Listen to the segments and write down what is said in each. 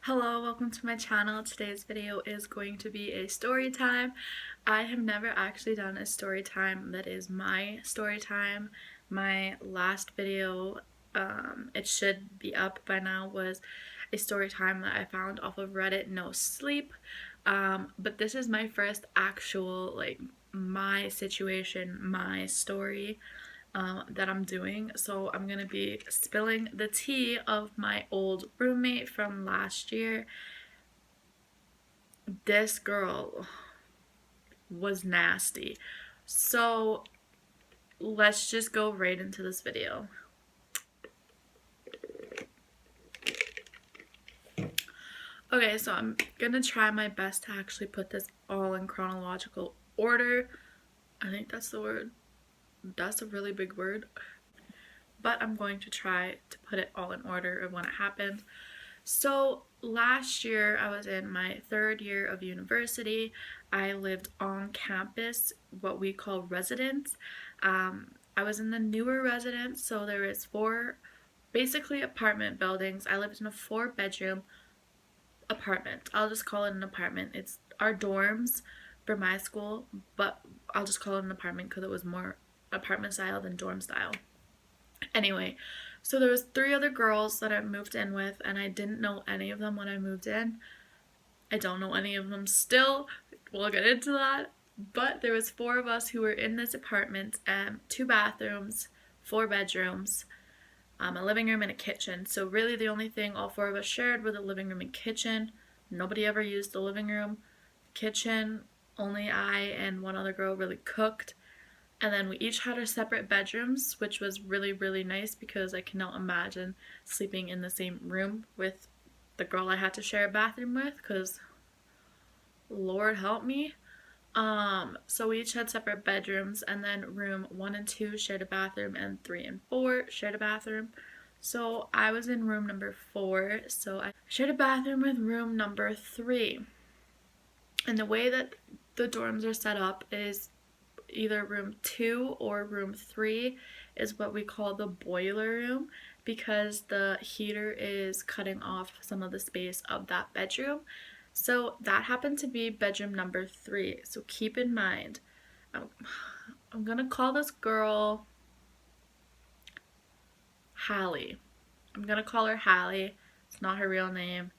Hello, welcome to my channel. Today's video is going to be a story time. I have never actually done a story time that is my story time. My last video, it should be up by now, was a story time that I found off of Reddit, No Sleep. But this is my first actual, my situation, my story that I'm doing. So I'm gonna be spilling the tea of my old roommate from last year. This girl was nasty. So let's just go right into this video. Okay, so I'm gonna try my best to actually put this all in chronological order. I think that's the word. That's a really big word. But I'm going to try to put it all in order of when it happened. So last year I was in my third year of university. I lived on campus, what we call residence. I was in the newer residence, so there is four basically apartment buildings. I lived in a 4-bedroom apartment. I'll just call it an apartment. It's our dorms for my school, but I'll just call it an apartment because it was more apartment style than dorm style. Anyway, so there was 3 other girls that I moved in with, and I didn't know any of them when I moved in. I don't know any of them still. We'll get into that. But there was 4 of us who were in this apartment, 2 bathrooms, 4 bedrooms, a living room and a kitchen. So really the only thing all 4 of us shared were the living room and kitchen. Nobody ever used the living room. Kitchen, only I and one other girl really cooked. And then we each had our separate bedrooms, which was really, really nice because I cannot imagine sleeping in the same room with the girl I had to share a bathroom with, because Lord help me. So we each had separate bedrooms, and then room 1 and 2 shared a bathroom, and 3 and 4 shared a bathroom. So I was in room number 4, so I shared a bathroom with room number 3. And the way that the dorms are set up is either room 2 or room 3 is what we call the boiler room, because the heater is cutting off some of the space of that bedroom. So that happened to be bedroom number 3. So keep in mind, I'm gonna call this girl Hallie. I'm gonna call her Hallie. It's not her real name.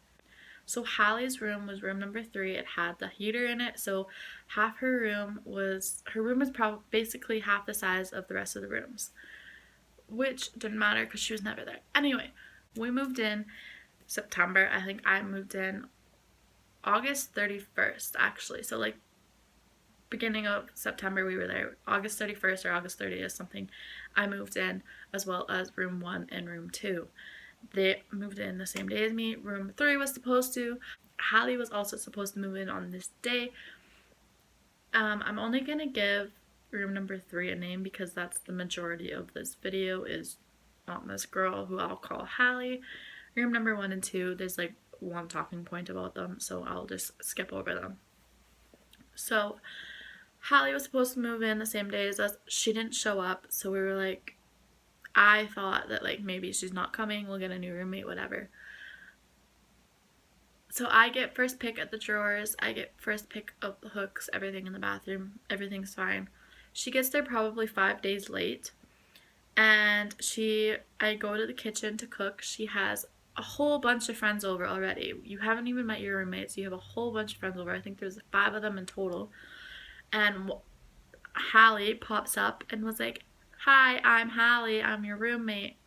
So Hallie's room was room number 3. It had the heater in it, so her room was probably basically half the size of the rest of the rooms, which didn't matter because she was never there. Anyway, we moved in September. I think I moved in August 31st, actually. So beginning of September we were there. August 31st or August 30th, something. I moved in, as well as room 1 and room 2. They moved in the same day as me. Room 3 was supposed to. Hallie was also supposed to move in on this day. I'm only gonna give room number 3 a name because that's the majority of this video, is on this girl who I'll call Hallie. Room number 1 and 2, there's one talking point about them, so I'll just skip over them. So Hallie was supposed to move in the same day as us. She didn't show up, so we were like, I thought that maybe she's not coming, we'll get a new roommate, whatever. So I get first pick at the drawers, I get first pick of the hooks, everything in the bathroom, everything's fine. She gets there probably 5 days late, and I go to the kitchen to cook. She has a whole bunch of friends over already. You haven't even met your roommates, you have a whole bunch of friends over. I think there's 5 of them in total. And Hallie pops up and was like, "Hi, I'm Hallie, I'm your roommate."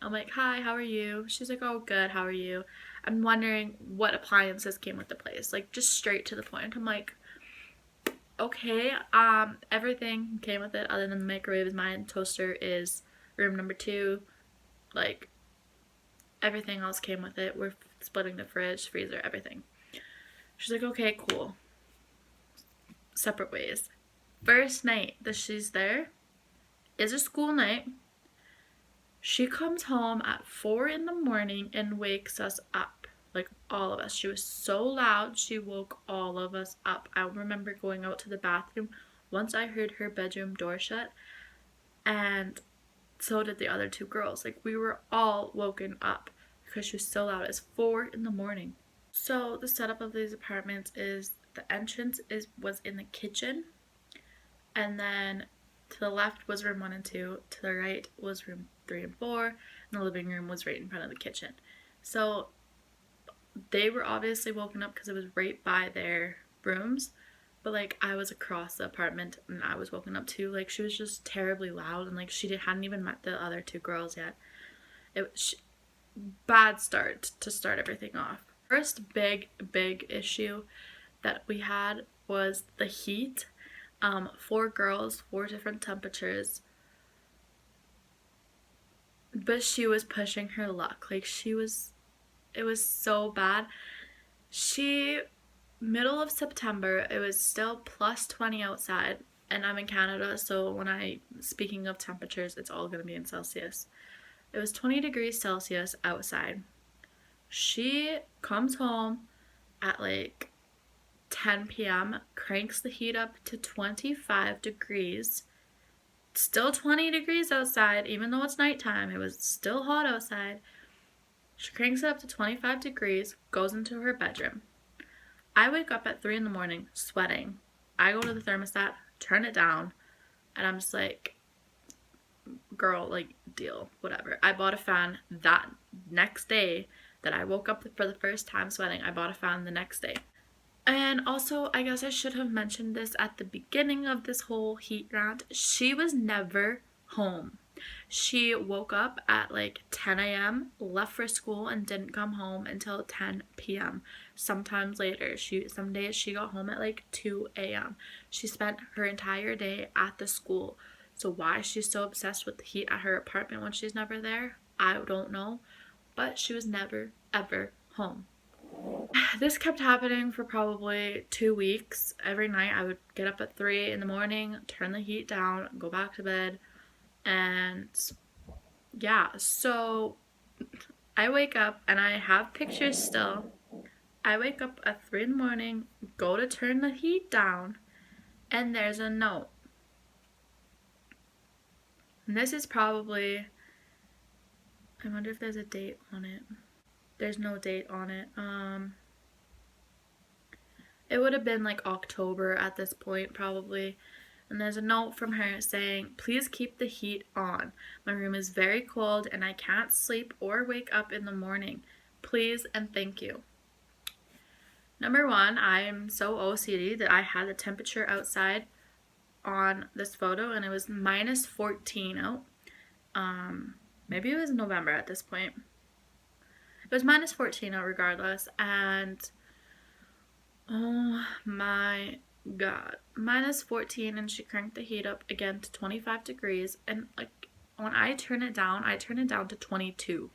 I'm like, "Hi, how are you?" She's like, "Oh, good, how are you?" I'm wondering what appliances came with the place, just straight to the point. I'm like, okay, everything came with it other than the microwave is mine, toaster is room number 2, everything else came with it. We're splitting the fridge, freezer, everything. She's like, "Okay, cool." Separate ways. First night that she's there is a school night. She comes home at 4 in the morning and wakes us up, all of us. She was so loud, she woke all of us up. I remember going out to the bathroom once I heard her bedroom door shut, and so did the other 2 girls. We were all woken up because she was so loud. It's 4 in the morning. So the setup of these apartments is the entrance was in the kitchen, and then to the left was room 1 and 2, to the right was room 3 and 4, and the living room was right in front of the kitchen. So they were obviously woken up because it was right by their rooms, but like I was across the apartment and I was woken up too. Like she was just terribly loud, and like hadn't even met the other two girls yet. It was bad start to start everything off. First big issue that we had was the heat. 4 girls, 4 different temperatures, but she was pushing her luck. Like it was so bad. Middle of September, it was still plus 20 outside, and I'm in Canada, so speaking of temperatures, it's all gonna be in Celsius. It was 20 degrees Celsius outside. She comes home at like 10 p.m., cranks the heat up to 25 degrees. Still 20 degrees outside, even though it's nighttime. It was still hot outside. She cranks it up to 25 degrees, goes into her bedroom. I wake up at 3 in the morning, sweating. I go to the thermostat, turn it down, and I'm just like, girl, like, deal, whatever. I bought a fan that next day that I woke up for the first time sweating. I bought a fan the next day. And also, I guess I should have mentioned this at the beginning of this whole heat rant. She was never home. She woke up at like 10 a.m., left for school, and didn't come home until 10 p.m. Sometimes later. Some days she got home at like 2 a.m. She spent her entire day at the school. So why she's so obsessed with the heat at her apartment when she's never there, I don't know. But she was never, ever home. This kept happening for probably 2 weeks. Every night I would get up at 3 in the morning, turn the heat down, go back to bed, and yeah, so I wake up and I have pictures still. I wake up at 3 in the morning, go to turn the heat down, and there's a note. And this is probably, I wonder if there's a date on it. There's no date on it. It would have been like October at this point, probably. And there's a note from her saying, "Please keep the heat on. My room is very cold and I can't sleep or wake up in the morning. Please and thank you." Number one, I am so OCD that I had the temperature outside on this photo and it was minus 14 out. Maybe it was November at this point. It was minus 14 out regardless, and oh my god, minus 14, and she cranked the heat up again to 25 degrees, and like when I turn it down to 22.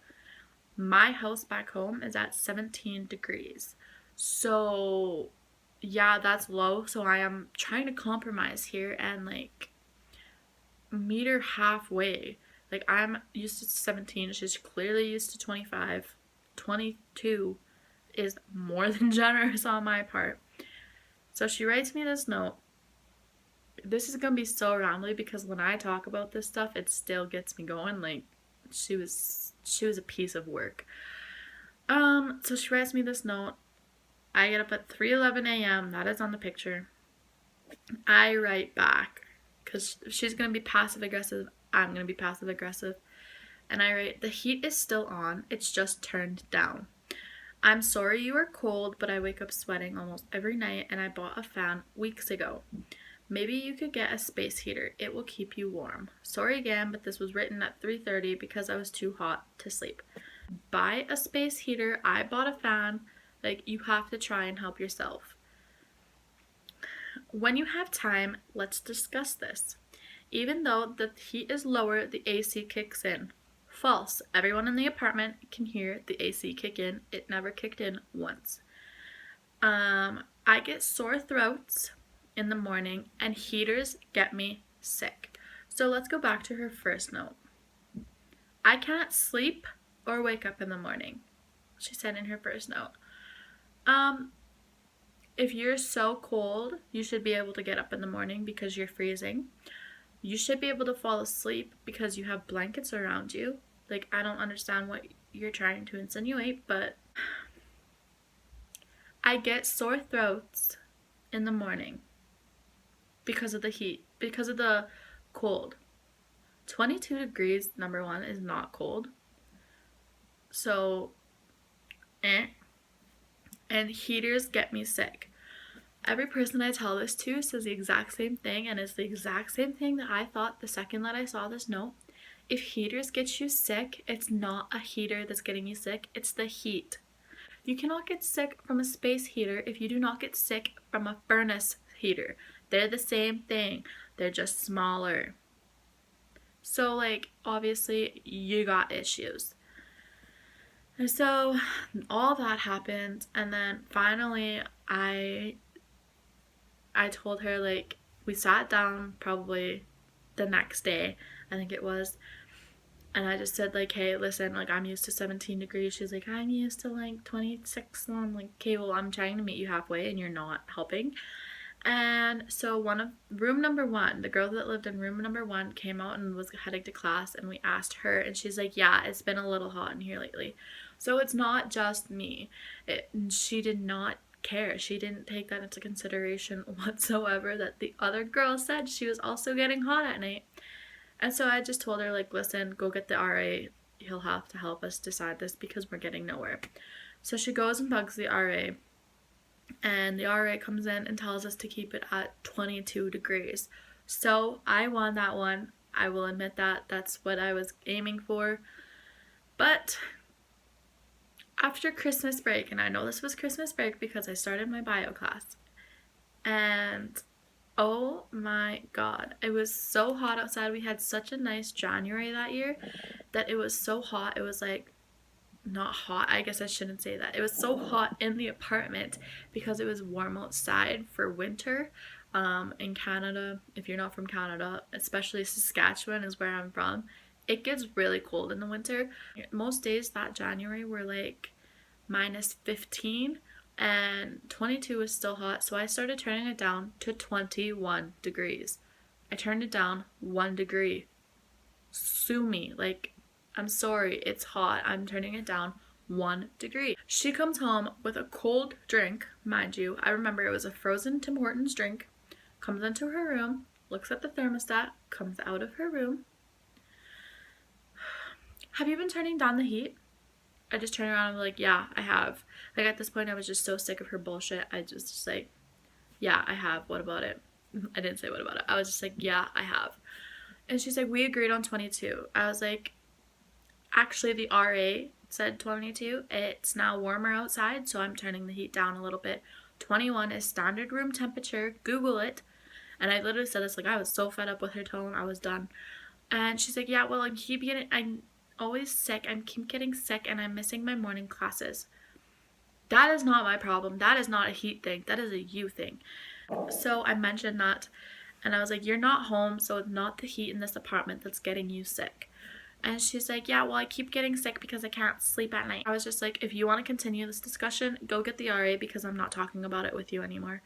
My house back home is at 17 degrees, so yeah, that's low. So I am trying to compromise here and like meet her halfway. Like I'm used to 17, she's clearly used to 25. 22 is more than generous on my part. So she writes me this note. This is gonna be so rambly because when I talk about this stuff, it still gets me going. Like she was a piece of work. So she writes me this note. I get up at 3:11 a.m. That is on the picture. I write back because she's gonna be passive aggressive. I'm gonna be passive aggressive. And I write, "The heat is still on, it's just turned down. I'm sorry you are cold, but I wake up sweating almost every night and I bought a fan weeks ago. Maybe you could get a space heater, it will keep you warm. Sorry again, but this was written at 3:30 because I was too hot to sleep. Buy a space heater, I bought a fan, like you have to try and help yourself. When you have time, let's discuss this. Even though the heat is lower, the AC kicks in." False. Everyone in the apartment can hear the AC kick in. It never kicked in once. I get sore throats in the morning and heaters get me sick. So let's go back to her first note. "I can't sleep or wake up in the morning," she said in her first note. If you're so cold, you should be able to get up in the morning because you're freezing. You should be able to fall asleep because you have blankets around you. Like, I don't understand what you're trying to insinuate, but I get sore throats in the morning because of the heat, because of the cold. 22 degrees, number one, is not cold. So, and heaters get me sick. Every person I tell this to says the exact same thing, and it's the exact same thing that I thought the second that I saw this note. If heaters get you sick, it's not a heater that's getting you sick, it's the heat. You cannot get sick from a space heater if you do not get sick from a furnace heater. They're the same thing, they're just smaller. So, like, obviously, you got issues. And so, all that happened, and then finally, I told her, like, we sat down probably the next day, I think it was, and I just said, like, hey, listen, like, I'm used to 17 degrees. She's like, I'm used to, like, 26. And I'm like, okay, well, I'm trying to meet you halfway, and you're not helping. And so room number one, the girl that lived in room number one came out and was heading to class, and we asked her, and she's like, yeah, it's been a little hot in here lately. So it's not just me. She did not care. She didn't take that into consideration whatsoever, that the other girl said she was also getting hot at night. And so I just told her, like, listen, go get the RA. He'll have to help us decide this because we're getting nowhere. So she goes and bugs the RA. And the RA comes in and tells us to keep it at 22 degrees. So I won that one. I will admit that. That's what I was aiming for. But after Christmas break, and I know this was Christmas break because I started my bio class, and oh my god, it was so hot outside. We had such a nice January that year that it was so hot. It was like, not hot, I guess I shouldn't say that. It was so hot in the apartment because it was warm outside for winter. In Canada, if you're not from Canada, especially Saskatchewan is where I'm from, it gets really cold in the winter. Most days that January were like minus 15, and 22 is still hot, so I started turning it down to 21 degrees. I turned it down 1 degree. Sue me. Like, I'm sorry, it's hot. I'm turning it down 1 degree. She comes home with a cold drink, mind you. I remember it was a frozen Tim Hortons drink. Comes into her room, looks at the thermostat, comes out of her room. Have you been turning down the heat? I just turned around and was like, yeah, I have. Like, at this point, I was just so sick of her bullshit. I just like, yeah, I have. What about it? I didn't say what about it. I was just like, yeah, I have. And she's like, we agreed on 22. I was like, actually, the RA said 22. It's now warmer outside, so I'm turning the heat down a little bit. 21 is standard room temperature. Google it. And I literally said this, like, I was so fed up with her tone. I was done. And she's like, yeah, well, I'm always sick. I keep getting sick, and I'm missing my morning classes. That is not my problem. That is not a heat thing. That is a you thing. So I mentioned that, and I was like, you're not home, so it's not the heat in this apartment that's getting you sick. And she's like, yeah, well, I keep getting sick because I can't sleep at night. I was just like, if you want to continue this discussion, go get the RA because I'm not talking about it with you anymore.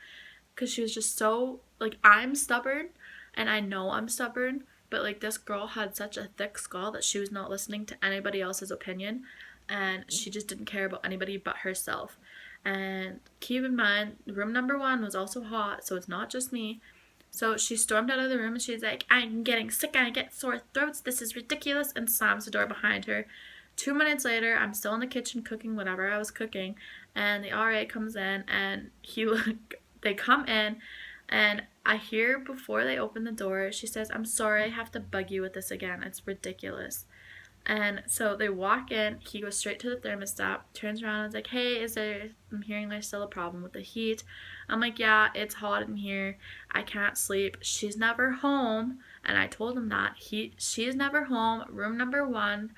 Because she was just so, like, I'm stubborn, and I know I'm stubborn, but, like, this girl had such a thick skull that she was not listening to anybody else's opinion, and she just didn't care about anybody but herself. And keep in mind, room number one was also hot, so it's not just me. So she stormed out of the room and she's like, I'm getting sick and I get sore throats. This is ridiculous, and slams the door behind her. 2 minutes later, I'm still in the kitchen cooking whatever I was cooking, and the RA comes in, and they come in, and I hear before they open the door, she says, I'm sorry, I have to bug you with this again. It's ridiculous. And so they walk in, he goes straight to the thermostat, turns around and is like, hey, I'm hearing there's still a problem with the heat. I'm like, yeah, it's hot in here. I can't sleep. She's never home. And I told him that. She's never home. Room number one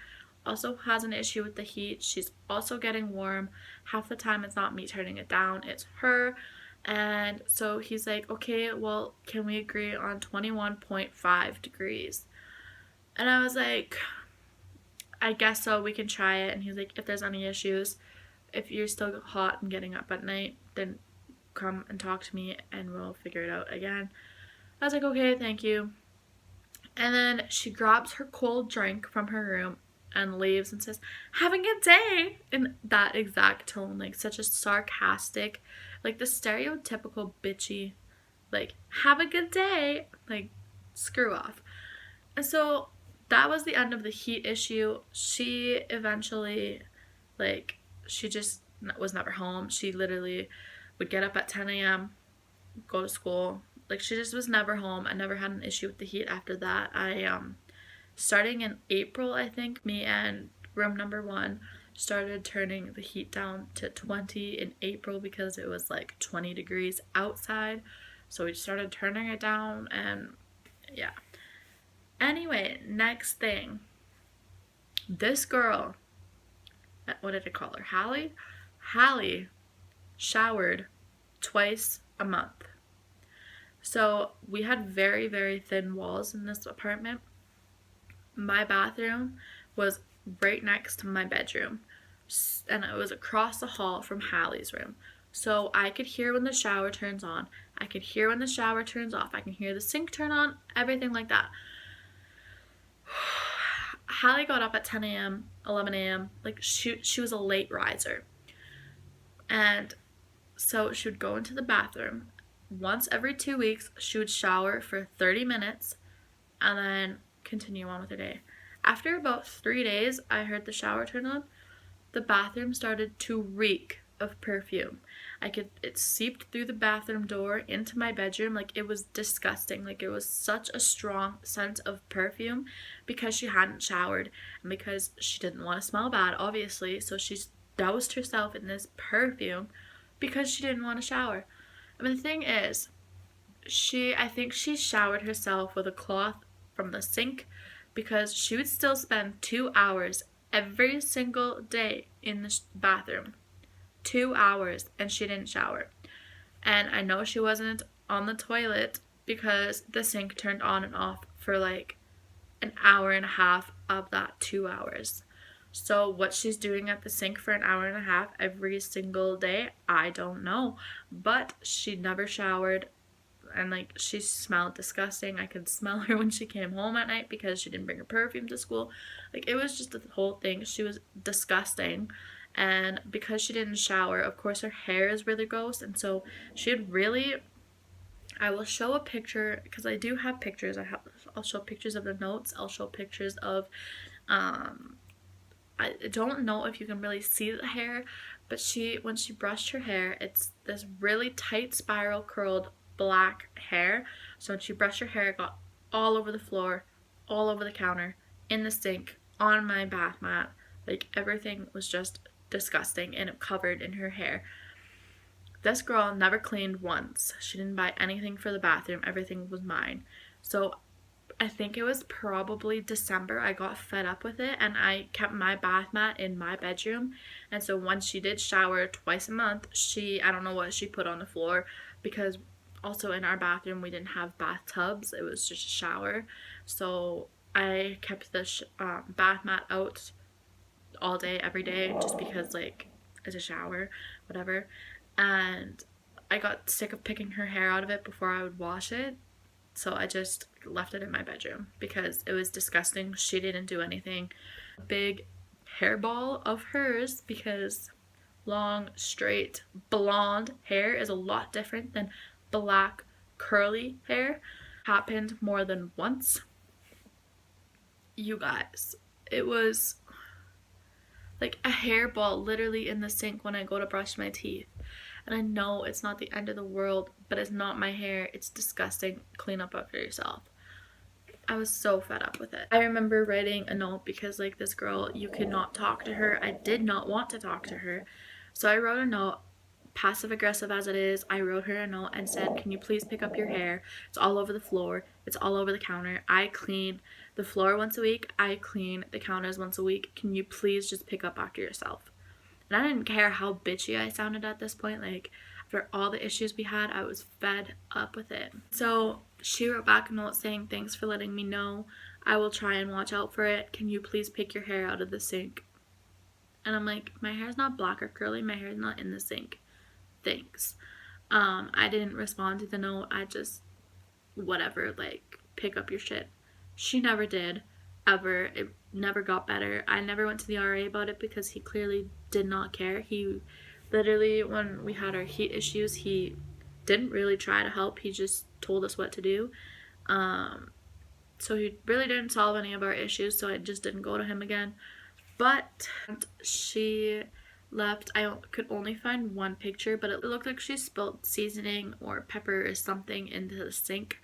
also has an issue with the heat. She's also getting warm. Half the time it's not me turning it down, it's her. And so he's like, okay, well, can we agree on 21.5 degrees? And I was like, I guess so, we can try it. And he's like, if there's any issues, if you're still hot and getting up at night, then come and talk to me and we'll figure it out again. I was like, okay, thank you. And then she grabs her cold drink from her room and leaves and says, "Have a good day," in that exact tone, like such a sarcastic, like the stereotypical bitchy, like, "Have a good day," like, screw off. And so that was the end of the heat issue. She eventually, like, she just was never home. She literally would get up at 10 a.m., go to school. Like, she just was never home. I never had an issue with the heat after that. Starting in April, I think, me and room number one started turning the heat down to 20 in April because it was like 20 degrees outside. So we started turning it down, and yeah. Anyway, next thing. This girl, what did I call her? Hallie? Hallie showered twice a month. So we had very, very thin walls in this apartment. My bathroom was right next to my bedroom, and it was across the hall from Hallie's room. So I could hear when the shower turns on, I could hear when the shower turns off, I can hear the sink turn on, everything like that. Hallie got up at 10 a.m., 11 a.m. Like, she was a late riser. And so she would go into the bathroom. Once every 2 weeks, she would shower for 30 minutes and then continue on with her day. After about 3 days, I heard the shower turn on. The bathroom started to reek of perfume. It seeped through the bathroom door into my bedroom. Like, it was disgusting. Like, it was such a strong scent of perfume because she hadn't showered and because she didn't want to smell bad, obviously. So she doused herself in this perfume because she didn't want to shower. I mean, the thing is, I think she showered herself with a cloth from the sink because she would still spend 2 hours every single day in the bathroom. 2 hours, and she didn't shower. And I know she wasn't on the toilet because the sink turned on and off for like an hour and a half of that 2 hours. So what she's doing at the sink for an hour and a half every single day, I don't know. But she never showered, and like, she smelled disgusting. I could smell her when she came home at night because she didn't bring her perfume to school. Like, it was just the whole thing. She was disgusting. And because she didn't shower, of course her hair is really gross, and so she had really, I will show a picture because I do have pictures. I'll show pictures of the notes. I'll show pictures of I don't know if you can really see the hair, but when she brushed her hair, it's this really tight spiral curled black hair. So when she brushed her hair, it got all over the floor, all over the counter, in the sink, on my bath mat. Like, everything was just disgusting, and it covered in her hair. This girl never cleaned once. She didn't buy anything for the bathroom. Everything was mine. So I think it was probably December. I got fed up with it, and I kept my bath mat in my bedroom. And so once she did shower twice a month, I don't know what she put on the floor, because also in our bathroom we didn't have bathtubs. It was just a shower. So I kept the bath mat out all day, every day, just because, like, it's a shower, whatever. And I got sick of picking her hair out of it before I would wash it. So I just left it in my bedroom because it was disgusting. She didn't do anything. Big hairball of hers, because long, straight, blonde hair is a lot different than black, curly hair. Happened more than once. You guys, it was like a hairball literally in the sink when I go to brush my teeth. And I know it's not the end of the world, but it's not my hair. It's disgusting. Clean up after yourself. I was so fed up with it. I remember writing a note because, like, this girl, you could not talk to her. I did not want to talk to her. So I wrote a note, passive aggressive as it is. I wrote her a note and said, "Can you please pick up your hair? It's all over the floor. It's all over the counter. I clean the floor once a week. I clean the counters once a week. Can you please just pick up after yourself?" And I didn't care how bitchy I sounded at this point. Like, after all the issues we had, I was fed up with it. So she wrote back a note saying, "Thanks for letting me know. I will try and watch out for it. Can you please pick your hair out of the sink?" And I'm like, my hair's not black or curly. My hair's not in the sink. Thanks. I didn't respond to the note. I just, whatever, like, pick up your shit. She never did. ever. It never got better. I never went to the RA about it because he clearly did not care. He literally, when we had our heat issues, he didn't really try to help. He just told us what to do. So he really didn't solve any of our issues, so I just didn't go to him again. But she left. I could only find one picture, but it looked like she spilled seasoning or pepper or something into the sink,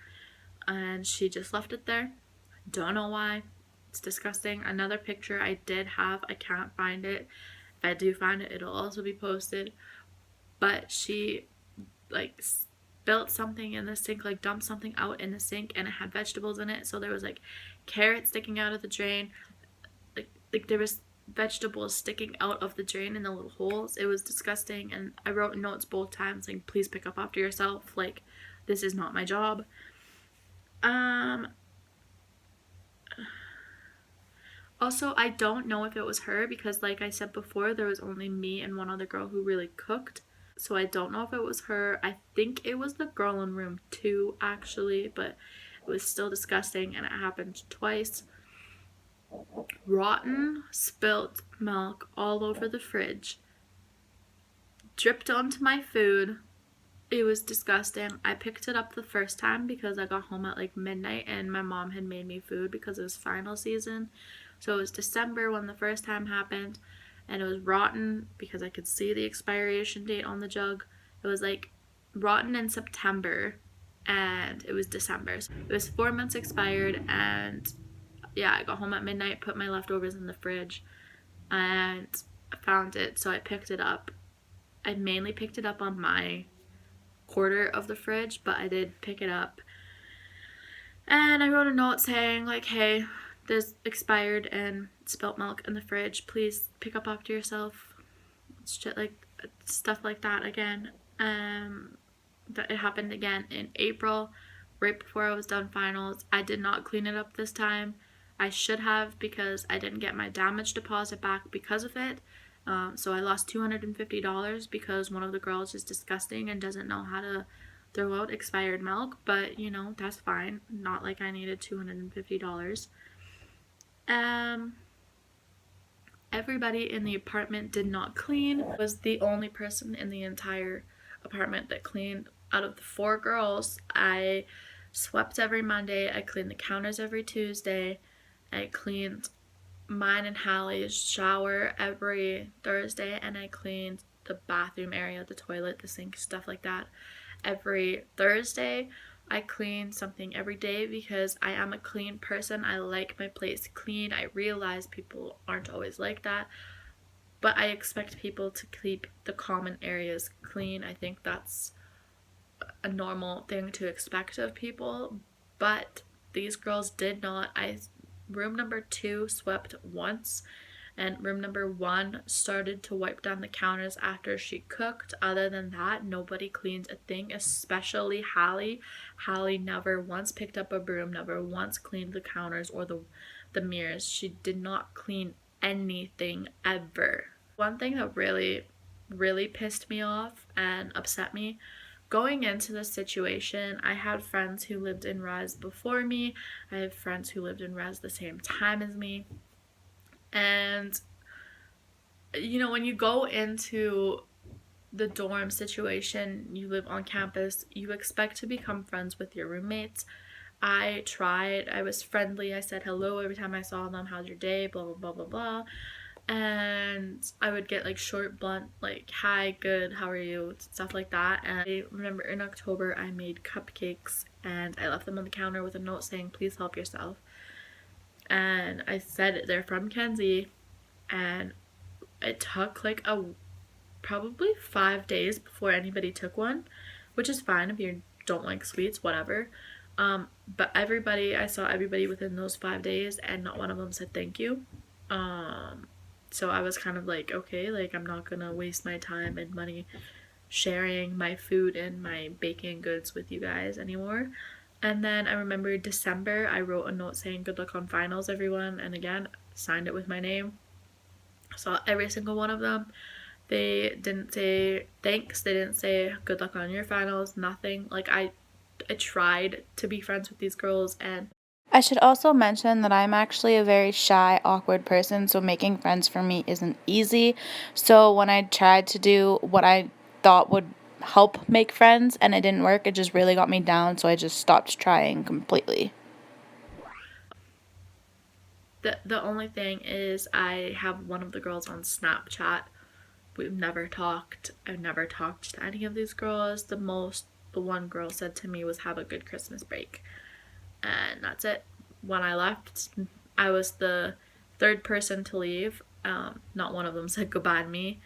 and she just left it there. Don't know why. It's disgusting. Another picture I did have, I can't find it. If I do find it, it'll also be posted. But she like spilled something in the sink, like dumped something out in the sink, and it had vegetables in it. So there was like carrots sticking out of the drain. Like there was vegetables sticking out of the drain in the little holes. It was disgusting, and I wrote notes both times like, please pick up after yourself. Like, this is not my job. Also, I don't know if it was her because, like I said before, there was only me and one other girl who really cooked. So I don't know if it was her. I think it was the girl in room 2, actually, but it was still disgusting, and it happened twice. Rotten, spilt milk all over the fridge. Dripped onto my food. It was disgusting. I picked it up the first time because I got home at like midnight and my mom had made me food because it was final season. So it was December when the first time happened, and it was rotten because I could see the expiration date on the jug. It was like rotten in September and it was December. So it was 4 months expired, and yeah, I got home at midnight, put my leftovers in the fridge, and I found it, so I picked it up. I mainly picked it up on my quarter of the fridge, but I did pick it up. And I wrote a note saying, like, hey, there's expired and spilt milk in the fridge. Please pick up after yourself. Shit, like, stuff like that again. That it happened again in April, right before I was done finals. I did not clean it up this time. I should have, because I didn't get my damage deposit back because of it. So I lost $250 because one of the girls is disgusting and doesn't know how to throw out expired milk. But, you know, that's fine. Not like I needed $250. Everybody in the apartment did not clean. I was the only person in the entire apartment that cleaned. Out of the 4 girls, I swept every Monday. I cleaned the counters every Tuesday. I cleaned mine and Hallie's shower every Thursday, and I cleaned the bathroom area, the toilet, the sink, stuff like that every Thursday. I clean something every day because I am a clean person. I like my place clean. I realize people aren't always like that, but I expect people to keep the common areas clean. I think that's a normal thing to expect of people, but these girls did not. Room number 2 swept once, and room number 1 started to wipe down the counters after she cooked. Other than that, nobody cleaned a thing, especially Hallie. Hallie never once picked up a broom, never once cleaned the counters or the mirrors. She did not clean anything ever. One thing that really, really pissed me off and upset me, going into this situation, I had friends who lived in res before me. I have friends who lived in res the same time as me. And, you know, when you go into the dorm situation, you live on campus, you expect to become friends with your roommates. I tried. I was friendly. I said hello every time I saw them. How's your day? Blah, blah, blah, blah, blah. And I would get like short, blunt, like, hi, good, how are you, stuff like that. And I remember in October I made cupcakes and I left them on the counter with a note saying, please help yourself. And I said they're from Kenzie, and it took like probably 5 days before anybody took one, which is fine if you don't like sweets, whatever. But I saw everybody within those 5 days, and not one of them said thank you. So I was kind of like, okay, like, I'm not gonna waste my time and money sharing my food and my baking goods with you guys anymore. And then I remember December, I wrote a note saying good luck on finals, everyone, and again, signed it with my name. Saw every single one of them. They didn't say thanks, they didn't say good luck on your finals, nothing. Like, I tried to be friends with these girls, and I should also mention that I'm actually a very shy, awkward person, so making friends for me isn't easy. So when I tried to do what I thought would help make friends and it didn't work, it just really got me down, so I just stopped trying completely. The only thing is I have one of the girls on Snapchat. We've never talked. I've never talked to any of these girls. The most the one girl said to me was have a good Christmas break. And that's it. When I left, I was the third person to leave. Not one of them said goodbye to me.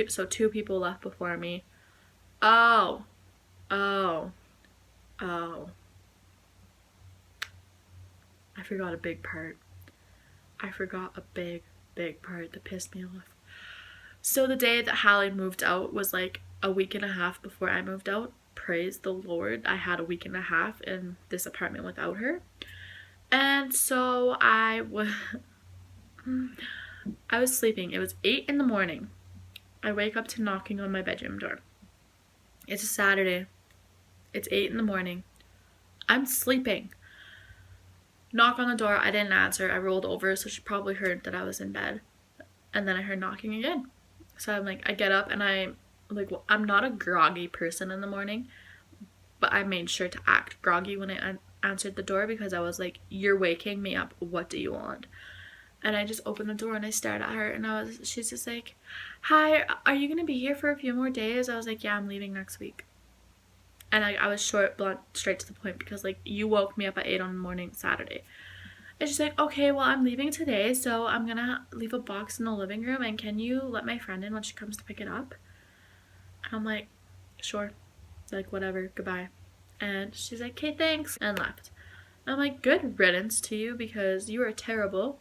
So two people left before me. Oh, oh, oh. I forgot a big part. I forgot a big part that pissed me off. So the day that Hallie moved out was like a week and a half before I moved out. Praise the Lord. I had a week and a half in this apartment without her. And so I was sleeping. It was 8 in the morning. I wake up to knocking on my bedroom door. It's a Saturday. It's 8 in the morning. I'm sleeping. Knock on the door. I didn't answer. I rolled over, so she probably heard that I was in bed. And then I heard knocking again. So I'm like, I get up and well, I'm not a groggy person in the morning, but I made sure to act groggy when I answered the door because I was like, you're waking me up. What do you want? And I just opened the door and I stared at her and she's just like, hi, are you going to be here for a few more days? I was like, yeah, I'm leaving next week. And I was short, blunt, straight to the point because like you woke me up at 8 on the morning Saturday. And she's like, okay, well, I'm leaving today, so I'm gonna leave a box in the living room and can you let my friend in when she comes to pick it up? And I'm like, sure. Like, whatever, goodbye. And she's like, okay, thanks, and left. I'm like, good riddance to you because you are terrible.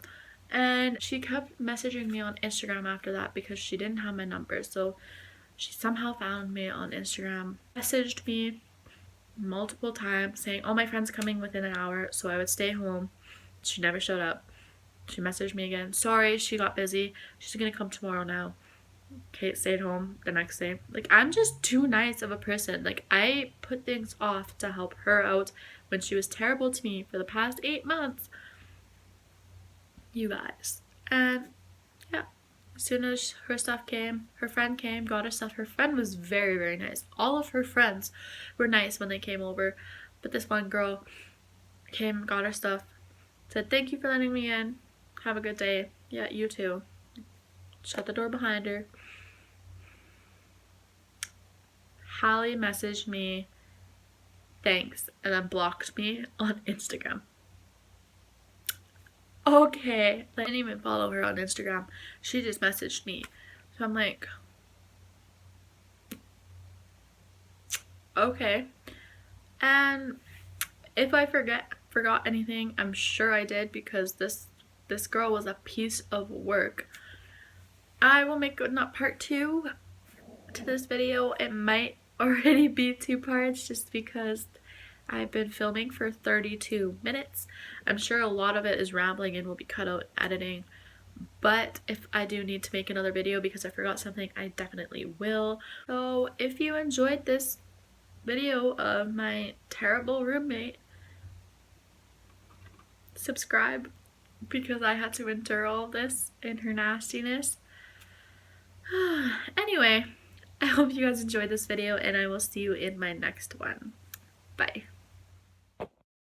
And she kept messaging me on Instagram after that because she didn't have my number. So she somehow found me on Instagram, messaged me multiple times saying, oh, my friend's coming within an hour, so I would stay home. She never showed up. She messaged me again. Sorry, she got busy. She's gonna come tomorrow now. Kate stayed home the next day. Like, I'm just too nice of a person. Like, I put things off to help her out when she was terrible to me for the past 8 months. You guys. And yeah, as soon as her stuff came, her friend came, got her stuff. Her friend was very, very nice. All of her friends were nice when they came over. But this one girl came, got her stuff, said, thank you for letting me in. Have a good day. Yeah, you too. Shut the door behind her. Hallie messaged me, thanks, and then blocked me on Instagram. Okay. I didn't even follow her on Instagram. She just messaged me. So I'm like, okay. And if I forgot anything, I'm sure I did because this girl was a piece of work. I will make Good Nut Part 2 to this video. It might already be 2 parts just because I've been filming for 32 minutes. I'm sure a lot of it is rambling and will be cut out editing. But if I do need to make another video because I forgot something, I definitely will. So if you enjoyed this video of my terrible roommate, subscribe because I had to endure all this and her nastiness. Anyway, I hope you guys enjoyed this video and I will see you in my next one. Bye.